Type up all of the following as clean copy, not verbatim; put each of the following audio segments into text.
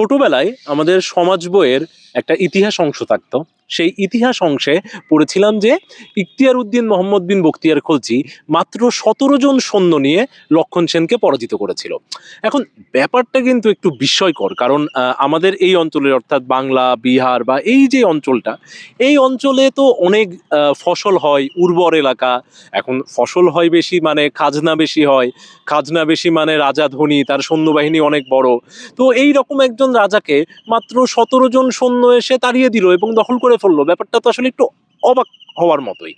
ছোটবেলায় আমাদের সমাজ বইয়ের একটা ইতিহাস অংশ থাকতো। সেই ইতিহাস অংশে পড়েছিলাম যে ইখতিয়ার উদ্দিন মোহাম্মদ বিন বখতিয়ার খলজি মাত্র ১৭ জন সৈন্য নিয়ে লক্ষণ সেনকে পরাজিত করেছিল। এখন ব্যাপারটা কিন্তু একটু বিস্ময়কর, কারণ আমাদের এই অঞ্চলের অর্থাৎ বাংলা, বিহার বা এই যে অঞ্চলটা, এই অঞ্চলে তো অনেক ফসল হয়, উর্বর এলাকা। এখন ফসল হয় বেশি মানে খাজনা বেশি হয়, খাজনা বেশি মানে রাজা ধনী, তার সৈন্যবাহিনী অনেক বড়। তো এই রকম একজন রাজাকে মাত্র ১৭ জন সৈন্য এসে তাড়িয়ে দিল এবং দখল করে ফেললো। ব্যাপারটা তো আসলে একটু অবাক হওয়ার মতোই।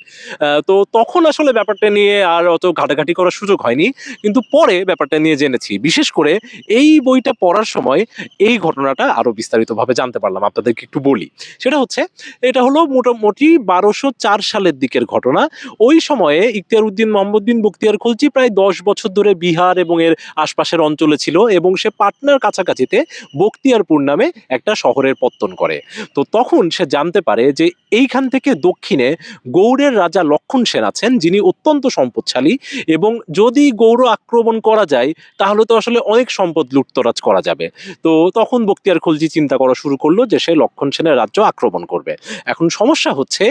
তো তখন আসলে ব্যাপারটা নিয়ে আর অত ঘাটাঘাটি করার সুযোগ হয়নি, কিন্তু পরে ব্যাপারটা নিয়ে জেনেছি। বিশেষ করে এই বইটা পড়ার সময় এই ঘটনাটা আরো বিস্তারিতভাবে জানতে পারলাম। আপনাদেরকে একটু বলি। সেটা হচ্ছে, এটা হলো মোটামুটি ১২০৪ সালের দিকের ঘটনা। ওই সময়ে ইখতিয়ার উদ্দিন মোহাম্মদ বিন বখতিয়ার খলজি প্রায় ১০ বছর ধরে বিহার এবং এর আশপাশের অঞ্চলে ছিল এবং সে পাটনার কাছাকাছিতে বখতিয়ারপুর নামে একটা শহরের পত্তন করে। তো তখন সে জানতে পারে যে এইখান থেকে দক্ষিণে গৌড়ের রাজা লক্ষণ সেন আছেন, যিনি অত্যন্ত সম্পদশালী, এবং যদি গৌড় আক্রমণ করা যায় তাহলে তো আসলে অনেক সম্পদ লুটতরাজ করা যাবে। তো তখন বখতিয়ার খলজি চিন্তা করা শুরু করলো যে সে লক্ষণ সেনের রাজ্য আক্রমণ করবে। এখন সমস্যা হচ্ছে,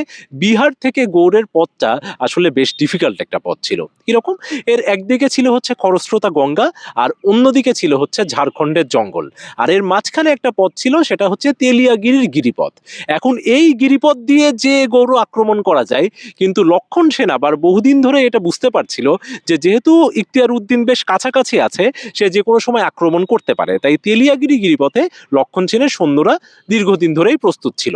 বিহার থেকে গৌড়ের পথটা আসলে বেশ ডিফিকাল্ট একটা পথ ছিল। কিরকম? এর একদিকে ছিল হচ্ছে খরস্রোতা গঙ্গা, আর অন্যদিকে ছিল হচ্ছে ঝাড়খণ্ডের জঙ্গল, আর এর মাঝখানে একটা পথ ছিল, সেটা হচ্ছে তেলিয়াগিরির গিরিপথ। এখন এই গিরিপথ দিয়ে যে গৌড় আক্রমণ করা যায়, কিন্তু লক্ষণ সেন আবার বহুদিন ধরে এটা বুঝতে পারছিল যে যেহেতু ইখতিয়ার উদ্দিন বেশ কাছাকাছি আছে, সে যে কোনো সময় আক্রমণ করতে পারে, তাই তেলিয়াগিরি গিরিপথে লক্ষণ সেনের সৈন্যরা দীর্ঘদিন ধরেই প্রস্তুত ছিল।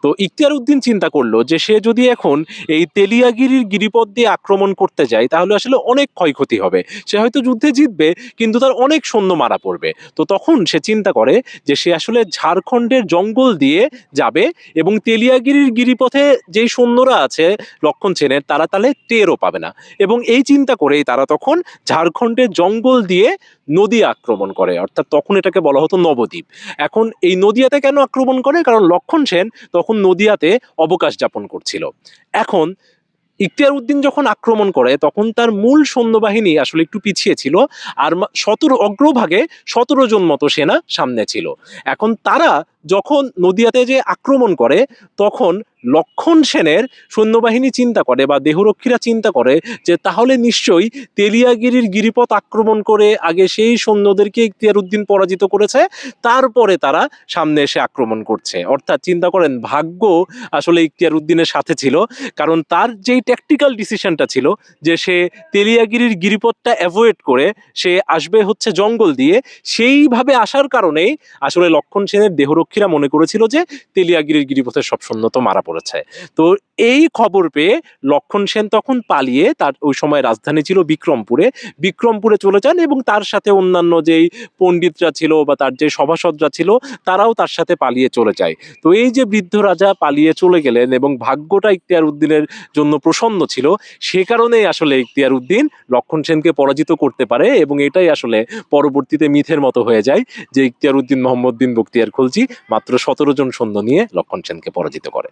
তো ইখতিয়ার উদ্দিন চিন্তা করলো যে সে যদি এখন এই তেলিয়াগিরির গিরিপথ দিয়ে আক্রমণ করতে যায় তাহলে আসলে অনেক ক্ষয়ক্ষতি হবে। সে হয়তো যুদ্ধে জিতবে, কিন্তু তার অনেক সৈন্য মারা পড়বে। তো তখন সে চিন্তা করে যে সে আসলে ঝাড়খণ্ডের জঙ্গল দিয়ে যাবে, এবং তেলিয়াগিরির গিরিপথে যেই সৈন্যরা আছে লক্ষণ সেনের, তারা তাহলে টেরও পাবে না। এবং এই চিন্তা করেই তারা তখন ঝাড়খণ্ডের জঙ্গল দিয়ে নদী আক্রমণ করে, অর্থাৎ তখন এটাকে বলা হতো নবদ্বীপ। এখন এই নদিয়াতে কেন আক্রমণ করে? কারণ লক্ষণ সেন তখন নদিয়াতে অবকাশ যাপন করছিল। এখন ইখতিয়ার উদ্দিন যখন আক্রমণ করে তখন তার মূল সৈন্যবাহিনী আসলে একটু পিছিয়ে ছিল, আর ১৭ অগ্রভাগে ১৭ জন মতো সেনা সামনে ছিল। এখন তারা যখন নদিয়াতে যে আক্রমণ করে, তখন লক্ষণ সেনের সৈন্যবাহিনী চিন্তা করে বা দেহরক্ষীরা চিন্তা করে যে তাহলে নিশ্চয়ই তেলিয়াগিরির গিরিপথ আক্রমণ করে আগে সেই সৈন্যদেরকে ইখতিয়ার উদ্দিন পরাজিত করেছে, তারপরে তারা সামনে এসে আক্রমণ করছে। অর্থাৎ চিন্তা করেন, ভাগ্য আসলে ইখতিয়ার উদ্দিনের সাথে ছিল, কারণ তার যেই ট্যাকটিক্যাল ডিসিশনটা ছিল যে সে তেলিয়াগিরির গিরিপথটা অ্যাভয়েড করে সে আসবে হচ্ছে জঙ্গল দিয়ে, সেইভাবে আসার কারণেই আসলে লক্ষণ সেনের দেহরক্ষীরা মনে করেছিল যে তেলিয়াগিরির গিরিপথের সব সৈন্য তো মারা পড়েছে। তো এই খবর পেয়ে লক্ষণ সেন তখন পালিয়ে, তার ওই সময় রাজধানী ছিল বিক্রমপুরে, বিক্রমপুরে চলে যান, এবং তার সাথে অন্যান্য যেই পণ্ডিতরা ছিল বা তার যে সভাসদরা ছিল তারাও তার সাথে পালিয়ে চলে যায়। তো এই যে বৃদ্ধ রাজা পালিয়ে চলে গেলেন এবং ভাগ্যটা ইখতিয়ার উদ্দিনের জন্য প্রসন্ন ছিল, সে কারণেই আসলে ইখতিয়ার উদ্দিন লক্ষণ সেনকে পরাজিত করতে পারে, এবং এটাই আসলে পরবর্তীতে মিথের মতো হয়ে যায় যে ইখতিয়ার উদ্দিন মোহাম্মদ বিন বখতিয়ার খলজি মাত্র ১৭ জন সৈন্য নিয়ে লক্ষণ সেনকে পরাজিত করে।